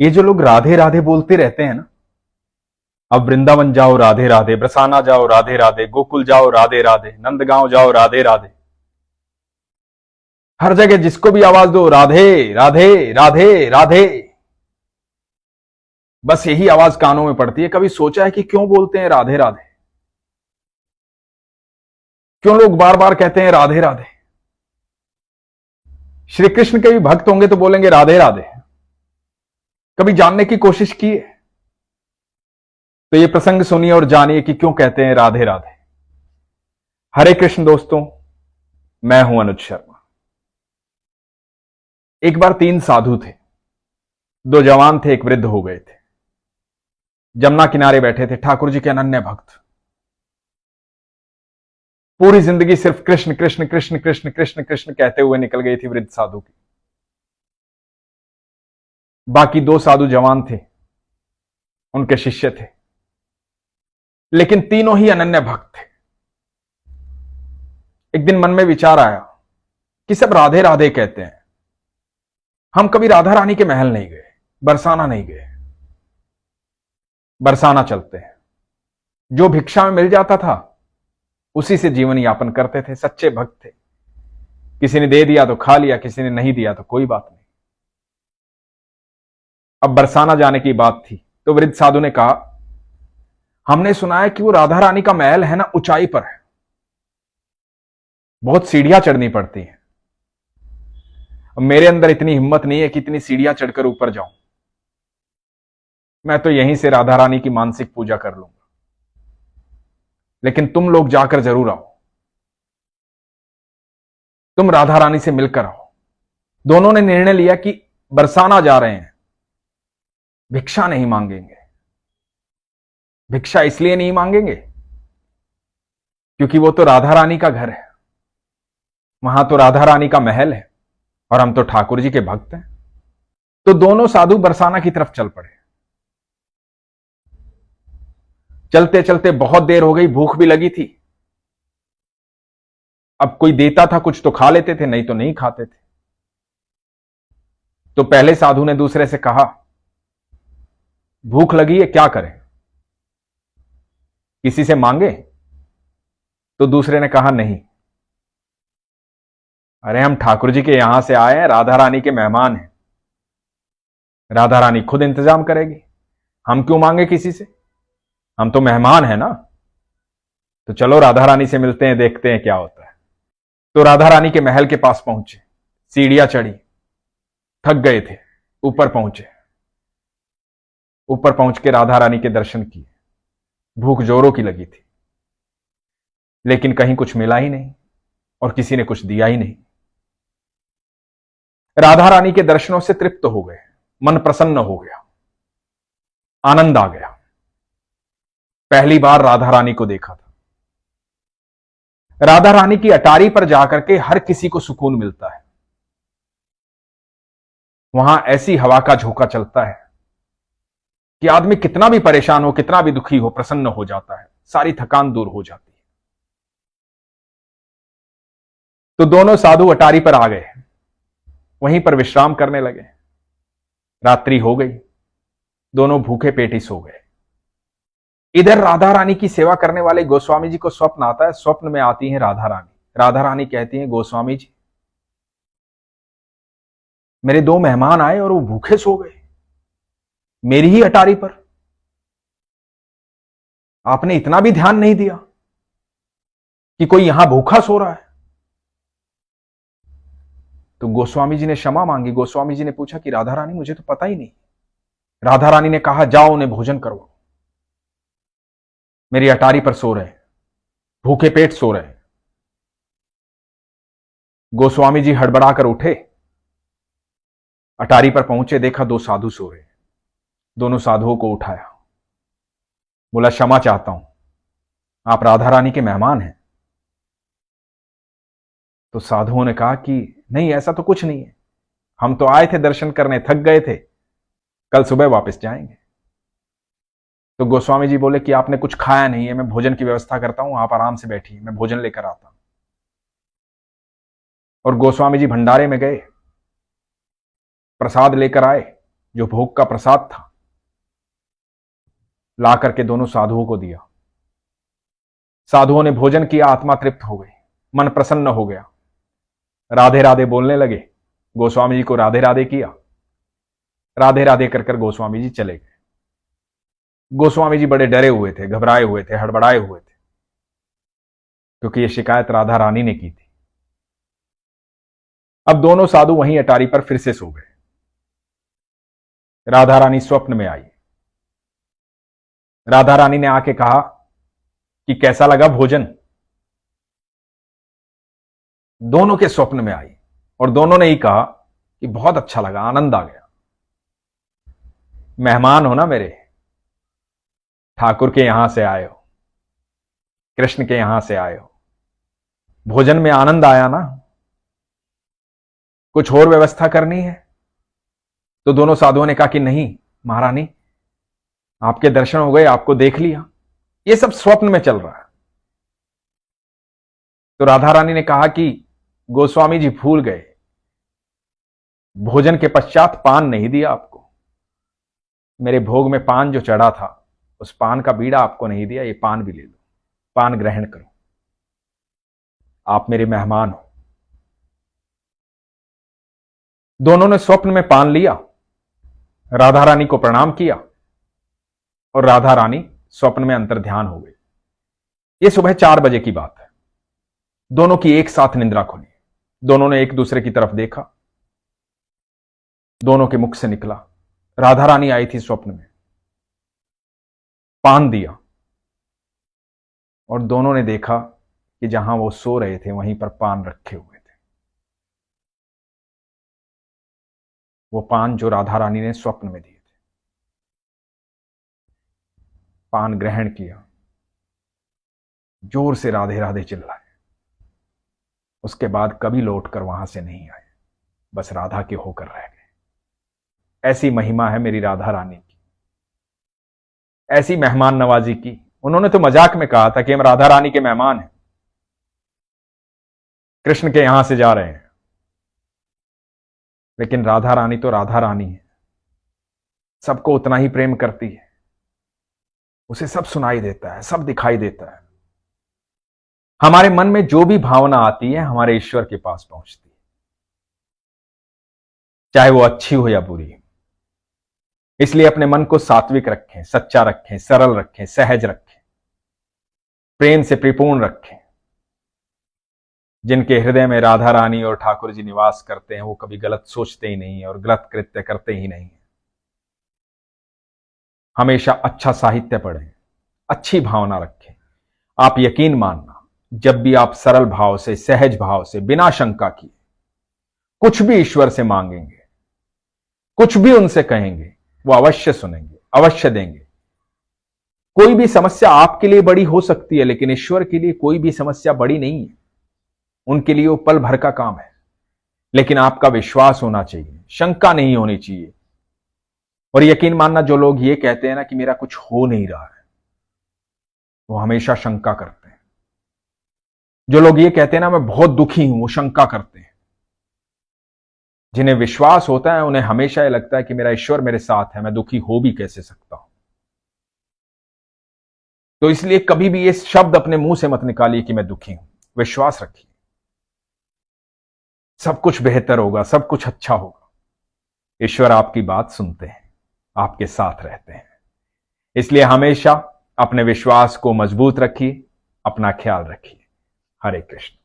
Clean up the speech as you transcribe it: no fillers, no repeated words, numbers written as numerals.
ये जो लोग राधे राधे बोलते रहते हैं ना, अब वृंदावन जाओ राधे राधे, बरसाना जाओ राधे राधे, गोकुल जाओ राधे राधे, नंदगांव जाओ राधे राधे, हर जगह जिसको भी आवाज दो राधे राधे राधे राधे, बस यही आवाज कानों में पड़ती है। कभी सोचा है कि क्यों बोलते हैं राधे राधे? क्यों लोग बार बार कहते हैं राधे राधे? श्री कृष्ण के भी भक्त होंगे तो बोलेंगे राधे राधे। कभी जानने की कोशिश की है? तो ये प्रसंग सुनिए और जानिए कि क्यों कहते हैं राधे राधे। हरे कृष्ण दोस्तों, मैं हूं अनुज शर्मा। एक बार 3 साधु थे, 2 जवान थे, एक वृद्ध हो गए थे। जमुना किनारे बैठे थे, ठाकुर जी के अनन्य भक्त। पूरी जिंदगी सिर्फ कृष्ण कृष्ण कृष्ण कृष्ण कृष्ण कृष्ण कहते हुए निकल गई थी वृद्ध साधु की। बाकी 2 साधु जवान थे, उनके शिष्य थे, लेकिन तीनों ही अनन्य भक्त थे। एक दिन मन में विचार आया कि सब राधे राधे कहते हैं, हम कभी राधा रानी के महल नहीं गए, बरसाना नहीं गए। बरसाना चलते हैं, जो भिक्षा में मिल जाता था उसी से जीवन यापन करते थे। सच्चे भक्त थे, किसी ने दे दिया तो खा लिया, किसी ने नहीं दिया तो कोई बात नहीं। अब बरसाना जाने की बात थी तो वृद्ध साधु ने कहा, हमने सुना है कि वो राधा रानी का महल है ना, ऊंचाई पर है, बहुत सीढ़ियां चढ़नी पड़ती हैं। मेरे अंदर इतनी हिम्मत नहीं है कि इतनी सीढ़ियां चढ़कर ऊपर जाऊं। मैं तो यहीं से राधा रानी की मानसिक पूजा कर लूंगा, लेकिन तुम लोग जाकर जरूर आओ, तुम राधा रानी से मिलकर आओ। दोनों ने निर्णय लिया कि बरसाना जा रहे हैं, भिक्षा नहीं मांगेंगे। भिक्षा इसलिए नहीं मांगेंगे क्योंकि वो तो राधा रानी का घर है, वहां तो राधा रानी का महल है, और हम तो ठाकुर जी के भक्त हैं। तो दोनों साधु बरसाना की तरफ चल पड़े। चलते चलते बहुत देर हो गई, भूख भी लगी थी। अब कोई देता था कुछ तो खा लेते थे, नहीं तो नहीं खाते थे। तो पहले साधु ने दूसरे से कहा, भूख लगी है, क्या करें, किसी से मांगे? तो दूसरे ने कहा, नहीं, अरे हम ठाकुर जी के यहां से आए हैं, राधा रानी के मेहमान हैं, राधा रानी खुद इंतजाम करेगी, हम क्यों मांगे किसी से, हम तो मेहमान हैं ना। तो चलो राधा रानी से मिलते हैं, देखते हैं क्या होता है। तो राधा रानी के महल के पास पहुंचे, सीढ़ियां चढ़ी, थक गए थे, ऊपर पहुंचे। ऊपर पहुंच के राधा रानी के दर्शन किए। भूख जोरों की लगी थी, लेकिन कहीं कुछ मिला ही नहीं और किसी ने कुछ दिया ही नहीं। राधा रानी के दर्शनों से तृप्त हो गए, मन प्रसन्न हो गया, आनंद आ गया। पहली बार राधा रानी को देखा था। राधा रानी की अटारी पर जाकर के हर किसी को सुकून मिलता है। वहां ऐसी हवा का झोंका चलता है कि आदमी कितना भी परेशान हो, कितना भी दुखी हो, प्रसन्न हो जाता है, सारी थकान दूर हो जाती है। तो दोनों साधु अटारी पर आ गए, वहीं पर विश्राम करने लगे। रात्रि हो गई, दोनों भूखे पेट ही सो गए। इधर राधा रानी की सेवा करने वाले गोस्वामी जी को स्वप्न आता है। स्वप्न में आती हैं राधा रानी। राधा रानी कहती हैं, गोस्वामी जी, मेरे 2 मेहमान आए और वो भूखे सो गए मेरी ही अटारी पर। आपने इतना भी ध्यान नहीं दिया कि कोई यहां भूखा सो रहा है। तो गोस्वामी जी ने क्षमा मांगी। गोस्वामी जी ने पूछा कि राधा रानी, मुझे तो पता ही नहीं। राधा रानी ने कहा, जाओ उन्हें भोजन करवाओ, मेरी अटारी पर सो रहे, भूखे पेट सो रहे। गोस्वामी जी हड़बड़ाकर उठे, अटारी पर पहुंचे, देखा 2 साधु सो रहे। दोनों साधुओं को उठाया, बोला, क्षमा चाहता हूं, आप राधा रानी के मेहमान हैं। तो साधुओं ने कहा कि नहीं, ऐसा तो कुछ नहीं है, हम तो आए थे दर्शन करने, थक गए थे, कल सुबह वापस जाएंगे। तो गोस्वामी जी बोले कि आपने कुछ खाया नहीं है, मैं भोजन की व्यवस्था करता हूं, आप आराम से बैठिए, मैं भोजन लेकर आता हूं। और गोस्वामी जी भंडारे में गए, प्रसाद लेकर आए, जो भोग का प्रसाद था, ला करके दोनों साधुओं को दिया। साधुओं ने भोजन किया, आत्मा तृप्त हो गई, मन प्रसन्न हो गया, राधे राधे बोलने लगे। गोस्वामी जी को राधे राधे किया, राधे राधे कर गोस्वामी जी चले गए। गोस्वामी जी बड़े डरे हुए थे, घबराए हुए थे, हड़बड़ाए हुए थे, क्योंकि यह शिकायत राधा रानी ने की थी। अब दोनों साधु वहीं अटारी पर फिर से सो गए। राधा रानी स्वप्न में आई। राधा रानी ने आके कहा कि कैसा लगा भोजन। दोनों के स्वप्न में आई और दोनों ने ही कहा कि बहुत अच्छा लगा, आनंद आ गया। मेहमान हो ना मेरे, ठाकुर के यहां से आए हो, कृष्ण के यहां से आए हो, भोजन में आनंद आया ना, कुछ और व्यवस्था करनी है? तो दोनों साधुओं ने कहा कि नहीं महारानी, आपके दर्शन हो गए, आपको देख लिया, ये सब स्वप्न में चल रहा है। तो राधा रानी ने कहा कि गोस्वामी जी भूल गए, भोजन के पश्चात पान नहीं दिया आपको, मेरे भोग में पान जो चढ़ा था उस पान का बीड़ा आपको नहीं दिया, ये पान भी ले लो, पान ग्रहण करो, आप मेरे मेहमान हो। दोनों ने स्वप्न में पान लिया, राधा रानी को प्रणाम किया और राधा रानी स्वप्न में अंतर ध्यान हो गई। यह सुबह 4 बजे की बात है। दोनों की एक साथ निंद्रा खुली। दोनों ने एक दूसरे की तरफ देखा, दोनों के मुख से निकला, राधा रानी आई थी स्वप्न में, पान दिया और दोनों ने देखा कि जहां वो सो रहे थे वहीं पर पान रखे हुए थे। वो पान जो राधा रानी ने स्वप्न में दिए थे। पान ग्रहण किया, जोर से राधे राधे चिल्लाए, उसके बाद कभी लौटकर वहां से नहीं आए, बस राधा के होकर रह गए। ऐसी महिमा है मेरी राधा रानी की, ऐसी मेहमान नवाजी की। उन्होंने तो मजाक में कहा था कि हम राधा रानी के मेहमान हैं, कृष्ण के यहां से जा रहे हैं, लेकिन राधा रानी तो राधा रानी है, सबको उतना ही प्रेम करती है, उसे सब सुनाई देता है, सब दिखाई देता है। हमारे मन में जो भी भावना आती है हमारे ईश्वर के पास पहुंचती है, चाहे वो अच्छी हो या बुरी। इसलिए अपने मन को सात्विक रखें, सच्चा रखें, सरल रखें, सहज रखें, प्रेम से परिपूर्ण रखें। जिनके हृदय में राधा रानी और ठाकुर जी निवास करते हैं वो कभी गलत सोचते ही नहीं है और गलत कृत्य करते ही नहीं है। हमेशा अच्छा साहित्य पढ़ें, अच्छी भावना रखें। आप यकीन मानना, जब भी आप सरल भाव से, सहज भाव से, बिना शंका किए कुछ भी ईश्वर से मांगेंगे, कुछ भी उनसे कहेंगे, वो अवश्य सुनेंगे, अवश्य देंगे। कोई भी समस्या आपके लिए बड़ी हो सकती है, लेकिन ईश्वर के लिए कोई भी समस्या बड़ी नहीं है। उनके लिए वो पल भर का काम है, लेकिन आपका विश्वास होना चाहिए, शंका नहीं होनी चाहिए। और यकीन मानना, जो लोग ये कहते हैं ना कि मेरा कुछ हो नहीं रहा है, वो हमेशा शंका करते हैं। जो लोग ये कहते हैं ना मैं बहुत दुखी हूं, वो शंका करते हैं। जिन्हें विश्वास होता है उन्हें हमेशा ये लगता है कि मेरा ईश्वर मेरे साथ है, मैं दुखी हो भी कैसे सकता हूं। तो इसलिए कभी भी ये शब्द अपने मुंह से मत निकालिए कि मैं दुखी हूं। विश्वास रखिए, सब कुछ बेहतर होगा, सब कुछ अच्छा होगा। ईश्वर आपकी बात सुनते हैं, आपके साथ रहते हैं। इसलिए हमेशा अपने विश्वास को मजबूत रखिए, अपना ख्याल रखिए। हरे कृष्ण।